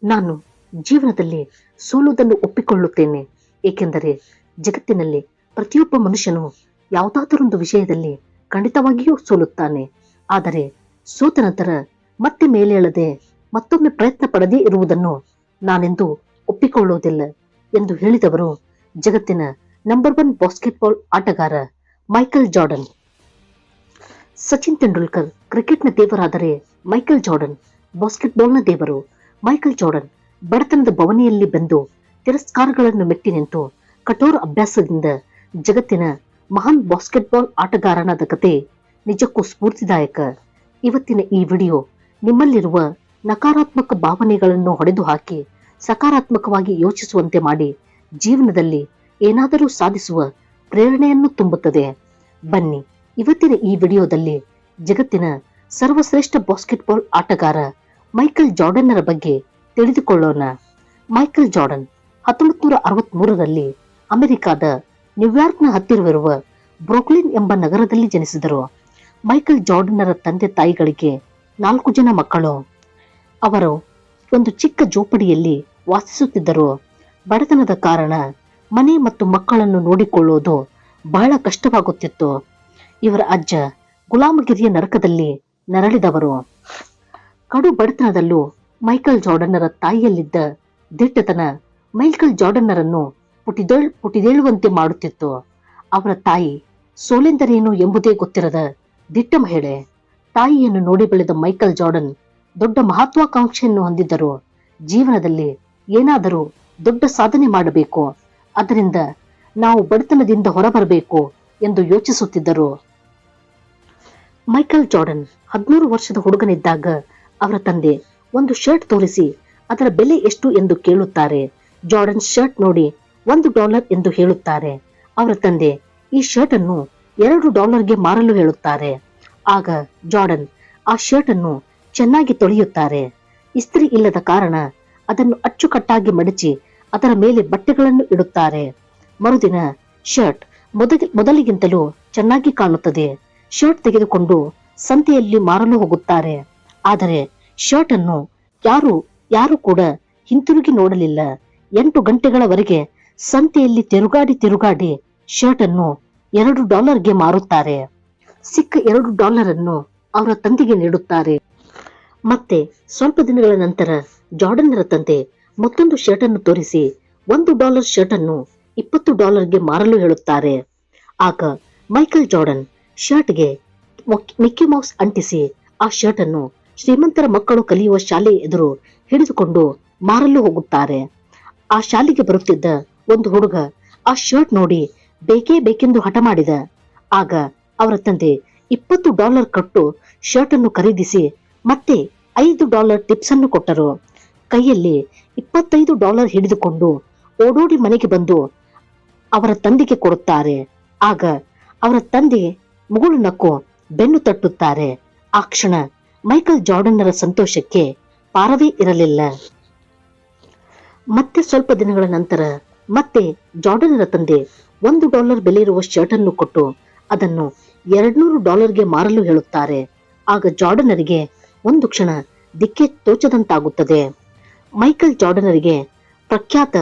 ನಾನು ಜೀವನದಲ್ಲಿ ಸೋಲುವುದನ್ನು ಒಪ್ಪಿಕೊಳ್ಳುತ್ತೇನೆ, ಏಕೆಂದರೆ ಜಗತ್ತಿನಲ್ಲಿ ಪ್ರತಿಯೊಬ್ಬ ಮನುಷ್ಯನು ಯಾವುದಾದರೊಂದು ವಿಷಯದಲ್ಲಿ ಖಂಡಿತವಾಗಿಯೂ ಸೋಲುತ್ತಾನೆ. ಆದರೆ ಸೋತ ನಂತರ ಮತ್ತೆ ಮೇಲೇಳದೆ ಮತ್ತೊಮ್ಮೆ ಪ್ರಯತ್ನ ಪಡದೇ ಇರುವುದನ್ನು ನಾನೆಂದೂ ಒಪ್ಪಿಕೊಳ್ಳುವುದಿಲ್ಲ ಎಂದು ಹೇಳಿದವರು ಜಗತ್ತಿನ ನಂಬರ್ 1 ಬಾಸ್ಕೆಟ್ಬಾಲ್ ಆಟಗಾರ ಮೈಕಲ್ ಜಾರ್ಡನ್. ಸಚಿನ್ ತೆಂಡೂಲ್ಕರ್ ಕ್ರಿಕೆಟ್ನ ದೇವರಾದರೆ ಮೈಕಲ್ ಜಾರ್ಡನ್ ಬಾಸ್ಕೆಟ್ಬಾಲ್ನ ದೇವರು. ಮೈಕಲ್ ಜಾರ್ಡನ್ ಬಡತನದ ಬವಣೆಯಲ್ಲಿ ಬೆಂದು ತಿರಸ್ಕಾರಗಳನ್ನು ಮೆಟ್ಟಿ ನಿಂತು ಕಠೋರ ಅಭ್ಯಾಸದಿಂದ ಜಗತ್ತಿನ ಮಹಾನ್ ಬಾಸ್ಕೆಟ್ಬಾಲ್ ಆಟಗಾರನಾದ ಕತೆ ನಿಜಕ್ಕೂ ಸ್ಫೂರ್ತಿದಾಯಕ. ಇವತ್ತಿನ ಈ ವಿಡಿಯೋ ನಿಮ್ಮಲ್ಲಿರುವ ನಕಾರಾತ್ಮಕ ಭಾವನೆಗಳನ್ನು ಹೊಡೆದು ಹಾಕಿ ಸಕಾರಾತ್ಮಕವಾಗಿ ಯೋಚಿಸುವಂತೆ ಮಾಡಿ ಜೀವನದಲ್ಲಿ ಏನಾದರೂ ಸಾಧಿಸುವ ಪ್ರೇರಣೆಯನ್ನು ತುಂಬುತ್ತದೆ. ಬನ್ನಿ ಇವತ್ತಿನ ಈ ವಿಡಿಯೋದಲ್ಲಿ ಜಗತ್ತಿನ ಸರ್ವಶ್ರೇಷ್ಠ ಬಾಸ್ಕೆಟ್ಬಾಲ್ ಆಟಗಾರ ಮೈಕಲ್ ಜಾರ್ಡನ್ನರ ಬಗ್ಗೆ ತಿಳಿದುಕೊಳ್ಳೋಣ. ಮೈಕಲ್ ಜಾರ್ಡನ್ 1963ರಲ್ಲಿ ಅಮೆರಿಕಾದ ನ್ಯೂಯಾರ್ಕ್ನ ಹತ್ತಿರವಿರುವ ಬ್ರೂಕ್ಲಿನ್ ಎಂಬ ನಗರದಲ್ಲಿ ಜನಿಸಿದರು. ಮೈಕಲ್ ಜಾರ್ಡನ್ನರ ತಂದೆ ತಾಯಿಗಳಿಗೆ 4 ಜನ ಮಕ್ಕಳು. ಅವರು ಒಂದು ಚಿಕ್ಕ ಜೋಪಡಿಯಲ್ಲಿ ವಾಸಿಸುತ್ತಿದ್ದರು. ಬಡತನದ ಕಾರಣ ಮನೆ ಮತ್ತು ಮಕ್ಕಳನ್ನು ನೋಡಿಕೊಳ್ಳುವುದು ಬಹಳ ಕಷ್ಟವಾಗುತ್ತಿತ್ತು. ಇವರ ಅಜ್ಜ ಗುಲಾಮಗಿರಿಯ ನರಕದಲ್ಲಿ ನರಳಿದವರು. ಕಡು ಬಡತನದಲ್ಲೂ ಮೈಕಲ್ ಜಾರ್ಡನ್ನರ ತಾಯಿಯಲ್ಲಿದ್ದ ದಿಟ್ಟತನ ಮೈಕಲ್ ಜಾರ್ಡನ್ನರನ್ನು ಪುಟಿದೇಳುವಂತೆ ಮಾಡುತ್ತಿತ್ತು. ಅವರ ತಾಯಿ ಸೋಲೆಂದರೇನು ಎಂಬುದೇ ಗೊತ್ತಿರದ ದಿಟ್ಟ ಮಹಿಳೆ. ತಾಯಿಯನ್ನು ನೋಡಿ ಬೆಳೆದ ಮೈಕಲ್ ಜಾರ್ಡನ್ ದೊಡ್ಡ ಮಹತ್ವಾಕಾಂಕ್ಷೆಯನ್ನು ಹೊಂದಿದ್ದರು. ಜೀವನದಲ್ಲಿ ಏನಾದರೂ ದೊಡ್ಡ ಸಾಧನೆ ಮಾಡಬೇಕು, ಅದರಿಂದ ನಾವು ಬಡತನದಿಂದ ಹೊರಬರಬೇಕು ಎಂದು ಯೋಚಿಸುತ್ತಿದ್ದರು. ಮೈಕಲ್ ಜಾರ್ಡನ್ 13 ವರ್ಷದ ಹುಡುಗನಿದ್ದಾಗ ಅವರ ತಂದೆ ಒಂದು ಶರ್ಟ್ ತೋರಿಸಿ ಅದರ ಬೆಲೆ ಎಷ್ಟು ಎಂದು ಕೇಳುತ್ತಾರೆ. ಜಾರ್ಡನ್ ಶರ್ಟ್ ನೋಡಿ $1 ಎಂದು ಹೇಳುತ್ತಾರೆ. ಅವರ ತಂದೆ ಈ ಶರ್ಟ್ ಅನ್ನು $2ಗೆ ಮಾರಲು ಹೇಳುತ್ತಾರೆ. ಆಗ ಜಾರ್ಡನ್ ಆ ಶರ್ಟ್ ಅನ್ನು ಚೆನ್ನಾಗಿ ತೊಳೆಯುತ್ತಾರೆ. ಇಸ್ತ್ರಿ ಇಲ್ಲದ ಕಾರಣ ಅದನ್ನು ಅಚ್ಚುಕಟ್ಟಾಗಿ ಮಡಚಿ ಅದರ ಮೇಲೆ ಬಟ್ಟೆಗಳನ್ನು ಇಡುತ್ತಾರೆ. ಮರುದಿನ ಶರ್ಟ್ ಮೊದಲಿಗಿಂತಲೂ ಚೆನ್ನಾಗಿ ಕಾಣುತ್ತದೆ. ಶರ್ಟ್ ತೆಗೆದುಕೊಂಡು ಸಂತೆಯಲ್ಲಿ ಮಾರಲು ಹೋಗುತ್ತಾರೆ. ಆದರೆ ಶರ್ಟ್ ಅನ್ನು ಯಾರು ಕೂಡ ಹಿಂತಿರುಗಿ ನೋಡಲಿಲ್ಲ. 8 ಗಂಟೆಗಳವರೆಗೆ ಸಂತೆಯಲ್ಲಿ ತಿರುಗಾಡಿ ಶರ್ಟ್ ಅನ್ನು $2ಗೆ ಮಾರುತ್ತಾರೆ. ಸಿಕ್ಕ $2 ಅನ್ನು ಅವರ ತಂದೆಗೆ ನೀಡುತ್ತಾರೆ. ಮತ್ತೆ ಸ್ವಲ್ಪ ದಿನಗಳ ನಂತರ ಜಾರ್ಡನ್ನರ ತಂದೆ ಮತ್ತೊಂದು ಶರ್ಟ್ ಅನ್ನು ತೋರಿಸಿ $1 ಶರ್ಟ್ ಅನ್ನು $20ಗೆ ಮಾರಲು ಹೇಳುತ್ತಾರೆ. ಆಗ ಮೈಕಲ್ ಜಾರ್ಡನ್ ಶರ್ಟ್ಗೆ ಮಿಕ್ಕಿ ಮೌಸ್ ಅಂಟಿಸಿ ಆ ಶರ್ಟ್ ಅನ್ನು ಶ್ರೀಮಂತರ ಮಕ್ಕಳು ಕಲಿಯುವ ಶಾಲೆ ಎದುರು ಹಿಡಿದುಕೊಂಡು ಮಾರಲು ಹೋಗುತ್ತಾರೆ. ಆ ಶಾಲೆಗೆ ಬರುತ್ತಿದ್ದ ಒಂದು ಹುಡುಗ ಆ ಶರ್ಟ್ ನೋಡಿ ಬೇಕೆಂದು ಹಠ ಮಾಡಿದ. ಆಗ ಅವರ ತಂದೆ $20 ಕೊಟ್ಟು ಶರ್ಟ್ ಅನ್ನು ಖರೀದಿಸಿ ಮತ್ತೆ $5 ಟಿಪ್ಸ್ ಅನ್ನು ಕೊಟ್ಟರು. ಕೈಯಲ್ಲಿ $25 ಹಿಡಿದುಕೊಂಡು ಓಡೋಡಿ ಮನೆಗೆ ಬಂದು ಅವರ ತಂದೆಗೆ ಕೊಡುತ್ತಾರೆ. ಆಗ ಅವರ ತಂದೆ ಮುಗುಳು ನಕ್ಕು ಬೆನ್ನು ತಟ್ಟುತ್ತಾರೆ. ಆ ಕ್ಷಣ ಮೈಕಲ್ ಜಾರ್ಡನ್ನರ ಸಂತೋಷಕ್ಕೆ ಪಾರವೇ ಇರಲಿಲ್ಲ. ಮತ್ತೆ ಸ್ವಲ್ಪ ದಿನಗಳ ನಂತರ ಮತ್ತೆ ಜಾರ್ಡನ್ನರ ತಂದೆ $1 ಬೆಲೆ ಇರುವ ಶರ್ಟ್ ಅನ್ನು ಕೊಟ್ಟು ಅದನ್ನು $200ಗೆ ಮಾರಲು ಹೇಳುತ್ತಾರೆ. ಆಗ ಜಾರ್ಡನ್ನರಿಗೆ ಒಂದು ಕ್ಷಣ ದಿಕ್ಕೆ ತೋಚದಂತಾಗುತ್ತದೆ. ಮೈಕಲ್ ಜಾರ್ಡನ್ನರಿಗೆ ಪ್ರಖ್ಯಾತ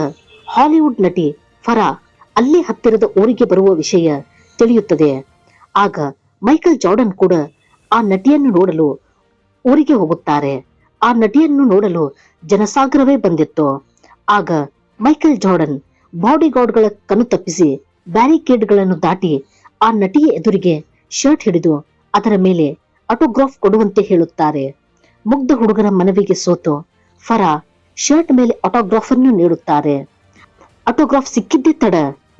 ಹಾಲಿವುಡ್ ನಟಿ ಫರಾ ಅಲ್ಲೇ ಹತ್ತಿರದ ಊರಿಗೆ ಬರುವ ವಿಷಯ ತಿಳಿಯುತ್ತದೆ. ಆಗ ಮೈಕಲ್ ಜಾರ್ಡನ್ ಕೂಡ ಆ ನಟಿಯನ್ನು ನೋಡಲು ಊರಿಗೆ ಹೋಗುತ್ತಾರೆ. ಆ ನಟಿಯನ್ನು ನೋಡಲು ಜನಸಾಗರವೇ ಬಂದಿತ್ತು. ಆಗ ಮೈಕಲ್ ಜಾರ್ಡನ್ ಬಾಡಿಗಾರ್ಡ್ಗಳ ಕಣ್ಣು ತಪ್ಪಿಸಿ ಬ್ಯಾರಿಕೇಡ್ಗಳನ್ನು ದಾಟಿ ಆ ನಟಿಯ ಎದುರಿಗೆ ಶರ್ಟ್ ಹಿಡಿದು ಅದರ ಮೇಲೆ ಆಟೋಗ್ರಾಫ್ ಕೊಡುವಂತೆ ಹೇಳುತ್ತಾರೆ. ಮುಗ್ಧ ಹುಡುಗರ ಮನವಿಗೆ ಸೋತು ಫರಾ ಶರ್ಟ್ ಮೇಲೆ ಆಟೋಗ್ರಾಫ್ ಅನ್ನು ನೀಡುತ್ತಾರೆ. ಆಟೋಗ್ರಾಫ್ ಸಿಕ್ಕಿದ್ದೇ ತಡ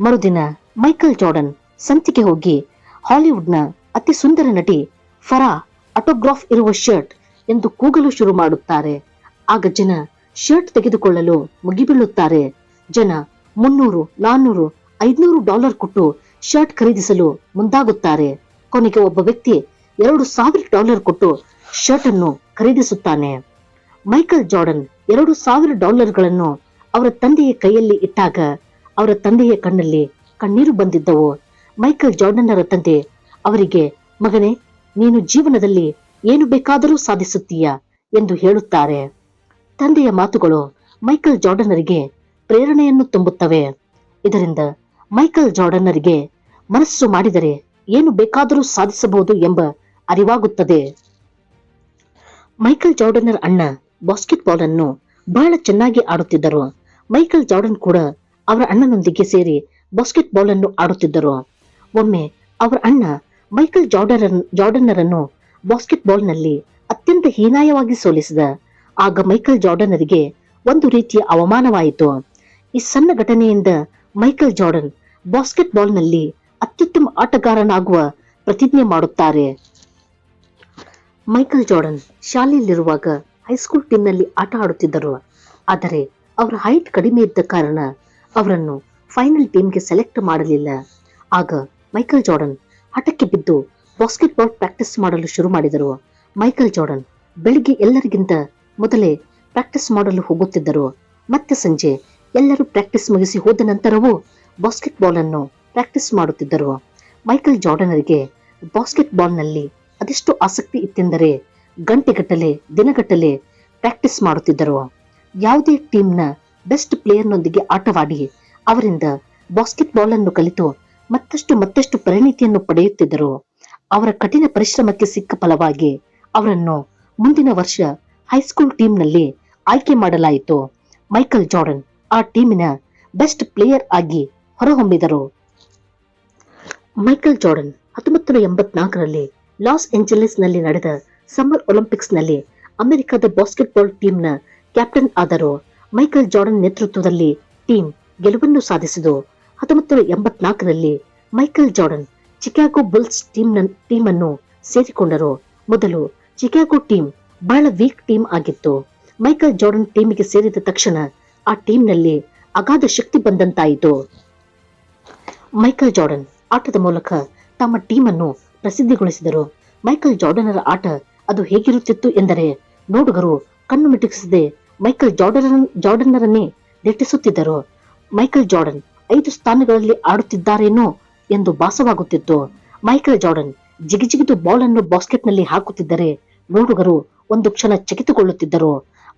ಮರುದಿನ ಮೈಕಲ್ ಜಾರ್ಡನ್ ಸಂತೆಗೆ ಹೋಗಿ ಹಾಲಿವುಡ್ನ ಅತಿ ಸುಂದರ ನಟಿ ಫರಾ ಆಟೋಗ್ರಾಫ್ ಇರುವ ಶರ್ಟ್ ಎಂದು ಕೂಗಲು ಶುರು ಮಾಡುತ್ತಾರೆ. ಆಗ ಜನ ಶರ್ಟ್ ತೆಗೆದುಕೊಳ್ಳಲು ಮುಗಿಬೀಳುತ್ತಾರೆ. ಜನ $300, $400, $500 ಕೊಟ್ಟು ಶರ್ಟ್ ಖರೀದಿಸಲು ಮುಂದಾಗುತ್ತಾರೆ. ಕೊನೆಗೆ ಒಬ್ಬ ವ್ಯಕ್ತಿ $2,000 ಕೊಟ್ಟು ಶರ್ಟ್ ಅನ್ನು ಖರೀದಿಸುತ್ತಾನೆ. ಮೈಕಲ್ ಜಾರ್ಡನ್ $2,000ಗಳನ್ನು ಅವರ ತಂದೆಯ ಕೈಯಲ್ಲಿ ಇಟ್ಟಾಗ ಅವರ ತಂದೆಯ ಕಣ್ಣಲ್ಲಿ ಕಣ್ಣೀರು ಬಂದಿದ್ದವು. ಮೈಕಲ್ ಜಾರ್ಡನ್ನರ ತಂದೆ ಅವರಿಗೆ, ಮಗನೇ, ನೀನು ಜೀವನದಲ್ಲಿ ಏನು ಬೇಕಾದರೂ ಸಾಧಿಸುತ್ತೀಯಾ ಎಂದು ಹೇಳುತ್ತಾರೆ. ತಂದೆಯ ಮಾತುಗಳು ಮೈಕಲ್ ಜಾರ್ಡನ್ನರಿಗೆ ಪ್ರೇರಣೆಯನ್ನು ತುಂಬುತ್ತವೆ. ಇದರಿಂದ ಮೈಕಲ್ ಜಾರ್ಡನ್ನರಿಗೆ ಮನಸ್ಸು ಮಾಡಿದರೆ ಏನು ಬೇಕಾದರೂ ಸಾಧಿಸಬಹುದು ಎಂಬ ಅರಿವಾಗುತ್ತದೆ. ಮೈಕಲ್ ಜಾರ್ಡನ್ನರ ಅಣ್ಣ ಬಾಸ್ಕೆಟ್ಬಾಲ್ ಅನ್ನು ಬಹಳ ಚೆನ್ನಾಗಿ ಆಡುತ್ತಿದ್ದರು. ಮೈಕಲ್ ಜಾರ್ಡನ್ ಕೂಡ ಅವರ ಅಣ್ಣನೊಂದಿಗೆ ಸೇರಿ ಬಾಸ್ಕೆಟ್ಬಾಲ್ ಅನ್ನು ಆಡುತ್ತಿದ್ದರು. ಒಮ್ಮೆ ಅವರ ಅಣ್ಣ ಮೈಕಲ್ ಜಾರ್ಡನ್ನರನ್ನು ಬಾಸ್ಕೆಟ್ಬಾಲ್ ನಲ್ಲಿ ಅತ್ಯಂತ ಹೀನಾಯವಾಗಿ ಸೋಲಿಸಿದ. ಆಗ ಮೈಕಲ್ ಜಾರ್ಡನ್ನರಿಗೆ ಒಂದು ರೀತಿಯ ಅವಮಾನವಾಯಿತು. ಈ ಸಣ್ಣ ಘಟನೆಯಿಂದ ಮೈಕಲ್ ಜಾರ್ಡನ್ ಬಾಸ್ಕೆಟ್ಬಾಲ್ ನಲ್ಲಿ ಅತ್ಯುತ್ತಮ ಆಟಗಾರನಾಗುವ ಪ್ರತಿಜ್ಞೆ ಮಾಡುತ್ತಾರೆ. ಮೈಕಲ್ ಜಾರ್ಡನ್ ಶಾಲೆಯಲ್ಲಿರುವಾಗ ಹೈಸ್ಕೂಲ್ ಟೀಮ್ ನಲ್ಲಿ ಆಟ ಆಡುತ್ತಿದ್ದರು. ಆದರೆ ಅವರ ಹೈಟ್ ಕಡಿಮೆ ಇದ್ದ ಕಾರಣ ಅವರನ್ನು ಫೈನಲ್ ಟೀಮ್ಗೆ ಸೆಲೆಕ್ಟ್ ಮಾಡಲಿಲ್ಲ. ಆಗ ಮೈಕಲ್ ಜಾರ್ಡನ್ ಹಠಕ್ಕೆ ಬಿದ್ದು ಬಾಸ್ಕೆಟ್ಬಾಲ್ ಪ್ರಾಕ್ಟೀಸ್ ಮಾಡಲು ಶುರು ಮಾಡಿದರು. ಮೈಕಲ್ ಜಾರ್ಡನ್ ಬೆಳಿಗ್ಗೆ ಎಲ್ಲರಿಗಿಂತ ಮೊದಲೇ ಪ್ರಾಕ್ಟೀಸ್ ಮಾಡಲು ಹೋಗುತ್ತಿದ್ದರು. ಮತ್ತೆ ಸಂಜೆ ಎಲ್ಲರೂ ಪ್ರಾಕ್ಟೀಸ್ ಮುಗಿಸಿ ಹೋದ ನಂತರವೂ ಬಾಸ್ಕೆಟ್ಬಾಲ್ ಅನ್ನು ಪ್ರಾಕ್ಟೀಸ್ ಮಾಡುತ್ತಿದ್ದರು. ಮೈಕಲ್ ಜಾರ್ಡನರಿಗೆ ಬಾಸ್ಕೆಟ್ಬಾಲ್ ನಲ್ಲಿ ಅದೆಷ್ಟು ಆಸಕ್ತಿ ಇತ್ತೆಂದರೆ ಗಂಟೆಗಟ್ಟಲೆ ದಿನಗಟ್ಟಲೆ ಪ್ರಾಕ್ಟೀಸ್ ಮಾಡುತ್ತಿದ್ದರು. ಯಾವುದೇ ಟೀಮ್ನ ಬೆಸ್ಟ್ ಪ್ಲೇಯರ್ನೊಂದಿಗೆ ಆಟವಾಡಿ ಅವರಿಂದ ಬಾಸ್ಕೆಟ್ಬಾಲ್ ಅನ್ನು ಕಲಿತು ಮತ್ತಷ್ಟು ಪರಿಣಿತಿಯನ್ನು ಪಡೆಯುತ್ತಿದ್ದರು. ಅವರ ಕಠಿಣ ಪರಿಶ್ರಮಕ್ಕೆ ಸಿಕ್ಕ ಫಲವಾಗಿ ಅವರನ್ನು ಮುಂದಿನ ವರ್ಷ ಹೈಸ್ಕೂಲ್ ಟೀಮ್ನಲ್ಲಿ ಆಯ್ಕೆ ಮಾಡಲಾಯಿತು. ಮೈಕಲ್ ಜಾರ್ಡನ್ ಆ ಟೀಮಿನ ಬೆಸ್ಟ್ ಪ್ಲೇಯರ್ ಆಗಿ ಹೊರಹೊಮ್ಮಿದರು. ಮೈಕಲ್ ಜಾರ್ಡನ್ 1984ರಲ್ಲಿ ಲಾಸ್ ಏಂಜಲೀಸ್ ನಲ್ಲಿ ನಡೆದ ಸಮ್ಮರ್ ಒಲಿಂಪಿಕ್ಸ್ ನಲ್ಲಿ ಅಮೆರಿಕದ ಬಾಸ್ಕೆಟ್ಬಾಲ್ ಟೀಮ್ನ ಕ್ಯಾಪ್ಟನ್ ಆದರು. ಮೈಕಲ್ ಜಾರ್ಡನ್ ನೇತೃತ್ವದಲ್ಲಿ ಟೀಮ್ ಗೆಲುವನ್ನು ಸಾಧಿಸಿತು. 1984ರಲ್ಲಿ Michael Jordan Chicago Bulls team ಅನ್ನು ಸೇರಿಕೊಂಡರು. ಮೊದಲು ಚಿಕಾಗೋ ಟೀಮ್ ಬಹಳ ವೀಕ್ ಟೀಮ್ ಆಗಿತ್ತು. ಮೈಕಲ್ ಜಾರ್ಡನ್ ಟೀಮಿಗೆ ಸೇರಿದ ತಕ್ಷಣ ಆ ಟೀಮ್ನಲ್ಲಿ ಅಗಾಧ ಶಕ್ತಿ ಬಂದಂತಾಯಿತು. ಮೈಕಲ್ ಜಾರ್ಡನ್ ಆಟದ ಮೂಲಕ ತಮ್ಮ ಟೀಮ್ ಅನ್ನು ಪ್ರಸಿದ್ಧಿಗೊಳಿಸಿದರು. ಮೈಕಲ್ ಜಾರ್ಡನರ ಆಟ ಅದು ಹೇಗಿರುತ್ತಿತ್ತು ಎಂದರೆ ನೋಡುಗರು ಕಣ್ಣು ಮಿಟುಕಿಸದೆ ಮೈಕಲ್ ಜಾರ್ಡನ್ನರನ್ನೇ ದಿಟ್ಟಿಸುತ್ತಿದ್ದರು. ಮೈಕಲ್ ಜಾರ್ಡನ್ 5 ಸ್ಥಾನಗಳಲ್ಲಿ ಆಡುತ್ತಿದ್ದಾರೇನೋ ಎಂದು ಭಾಸವಾಗುತ್ತಿತ್ತು. ಮೈಕಲ್ ಜಾರ್ಡನ್ ಜಿಗಿಜಿಗಿದು ಬಾಲ್ ಅನ್ನು ಬಾಸ್ಕೆಟ್ ನಲ್ಲಿ ಹಾಕುತ್ತಿದ್ದರೆ ನೋಡುಗರು ಒಂದು ಕ್ಷಣ ಚಕಿತಗೊಳ್ಳುತ್ತಿದ್ದರು.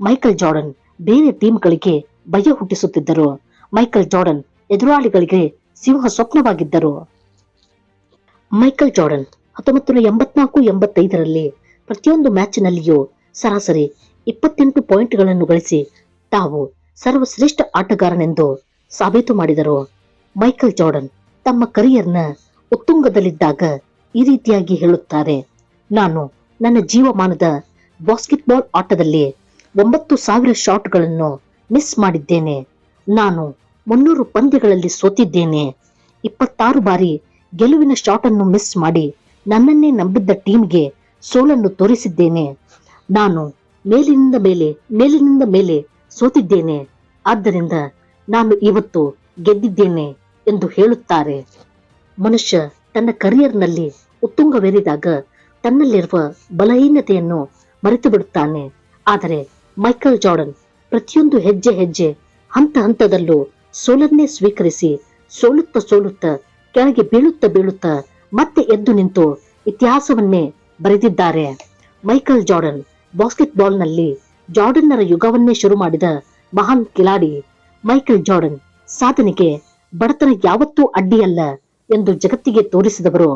ಮೈಕಲ್ ಜಾರ್ಡನ್ ಬೇರೆ ಟೀಮ್ಗಳಿಗೆ ಭಯ ಹುಟ್ಟಿಸುತ್ತಿದ್ದರು. ಮೈಕಲ್ ಜಾರ್ಡನ್ ಎದುರಾಳಿಗಳಿಗೆ ಸಿಂಹ ಸ್ವಪ್ನವಾಗಿದ್ದರು. ಮೈಕಲ್ ಜಾರ್ಡನ್ 1984-85ರಲ್ಲಿ ಪ್ರತಿಯೊಂದು ಮ್ಯಾಚ್ನಲ್ಲಿಯೂ ಸರಾಸರಿ 28 ಪಾಯಿಂಟ್ಗಳನ್ನು ಗಳಿಸಿ ತಾವು ಸರ್ವಶ್ರೇಷ್ಠ ಆಟಗಾರನೆಂದು ಸಾಬೀತು ಮಾಡಿದರು. ಮೈಕಲ್ ಜಾರ್ಡನ್ ತಮ್ಮ ಕರಿಯರ್ನ ಉತ್ತುಂಗದಲ್ಲಿದ್ದಾಗ ಈ ರೀತಿಯಾಗಿ ಹೇಳುತ್ತಾರೆ, ನಾನು ನನ್ನ ಜೀವಮಾನದ ಬಾಸ್ಕೆಟ್ಬಾಲ್ ಆಟದಲ್ಲಿ 9,000 ಶಾಟ್ಗಳನ್ನು ಮಿಸ್ ಮಾಡಿದ್ದೇನೆ. ನಾನು 300 ಪಂದ್ಯಗಳಲ್ಲಿ ಸೋತಿದ್ದೇನೆ. 26 ಬಾರಿ ಗೆಲುವಿನ ಶಾಟ್ ಅನ್ನು ಮಿಸ್ ಮಾಡಿ ನನ್ನನ್ನೇ ನಂಬಿದ್ದ ಟೀಮ್ಗೆ ಸೋಲನ್ನು ತೋರಿಸಿದ್ದೇನೆ. ನಾನು ಮೇಲಿನಿಂದ ಮೇಲೆ ಸೋತಿದ್ದೇನೆ. ಆದ್ದರಿಂದ ನಾನು ಇವತ್ತು ಗೆದ್ದಿದ್ದೇನೆ ಎಂದು ಹೇಳುತ್ತಾರೆ. ಮನುಷ್ಯ ತನ್ನ ಕರಿಯರ್ನಲ್ಲಿ ಉತ್ತುಂಗವೇರಿದಾಗ ತನ್ನಲ್ಲಿರುವ ಬಲಹೀನತೆಯನ್ನು ಮರೆತು ಬಿಡುತ್ತಾನೆ. ಆದರೆ ಮೈಕಲ್ ಜಾರ್ಡನ್ ಪ್ರತಿಯೊಂದು ಹೆಜ್ಜೆ ಹಂತದಲ್ಲೂ ಸೋಲನ್ನೇ ಸ್ವೀಕರಿಸಿ ಸೋಲುತ್ತಾ ಕೆಳಗೆ ಬೀಳುತ್ತಾ ಮತ್ತೆ ಎದ್ದು ನಿಂತು ಇತಿಹಾಸವನ್ನೇ ಬರೆದಿದ್ದಾರೆ. ಮೈಕಲ್ ಜಾರ್ಡನ್ ಬಾಸ್ಕೆಟ್ಬಾಲ್ ನಲ್ಲಿ ಜಾರ್ಡನ್ನರ ಯುಗವನ್ನೇ ಶುರು ಮಾಡಿದ ಮಹಾನ್ ಕಿಲಾಡಿ. ಮೈಕಲ್ ಜಾರ್ಡನ್ ಸಾಧನೆಗೆ ಬಡತನ ಯಾವತ್ತೂ ಅಡ್ಡಿಯಲ್ಲ ಎಂದು ಜಗತ್ತಿಗೆ ತೋರಿಸಿದವರು.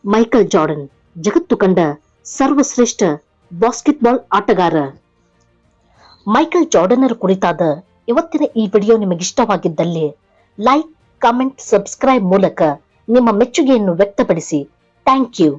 ಮೈಕಲ್ ಜಾರ್ಡನ್ ಜಗತ್ತು ಕಂಡ ಸರ್ವಶ್ರೇಷ್ಠ ಬಾಸ್ಕೆಟ್ಬಾಲ್ ಆಟಗಾರ. ಮೈಕಲ್ ಜಾರ್ಡನ್ನರ ಕುರಿತಾದ ಇವತ್ತಿನ ಈ ವಿಡಿಯೋ ನಿಮಗಿಷ್ಟವಾಗಿದ್ದಲ್ಲಿ ಲೈಕ್, ಕಾಮೆಂಟ್, ಸಬ್ಸ್ಕ್ರೈಬ್ ಮೂಲಕ ನಿಮ್ಮ ಮೆಚ್ಚುಗೆಯನ್ನು ವ್ಯಕ್ತಪಡಿಸಿ. Thank you.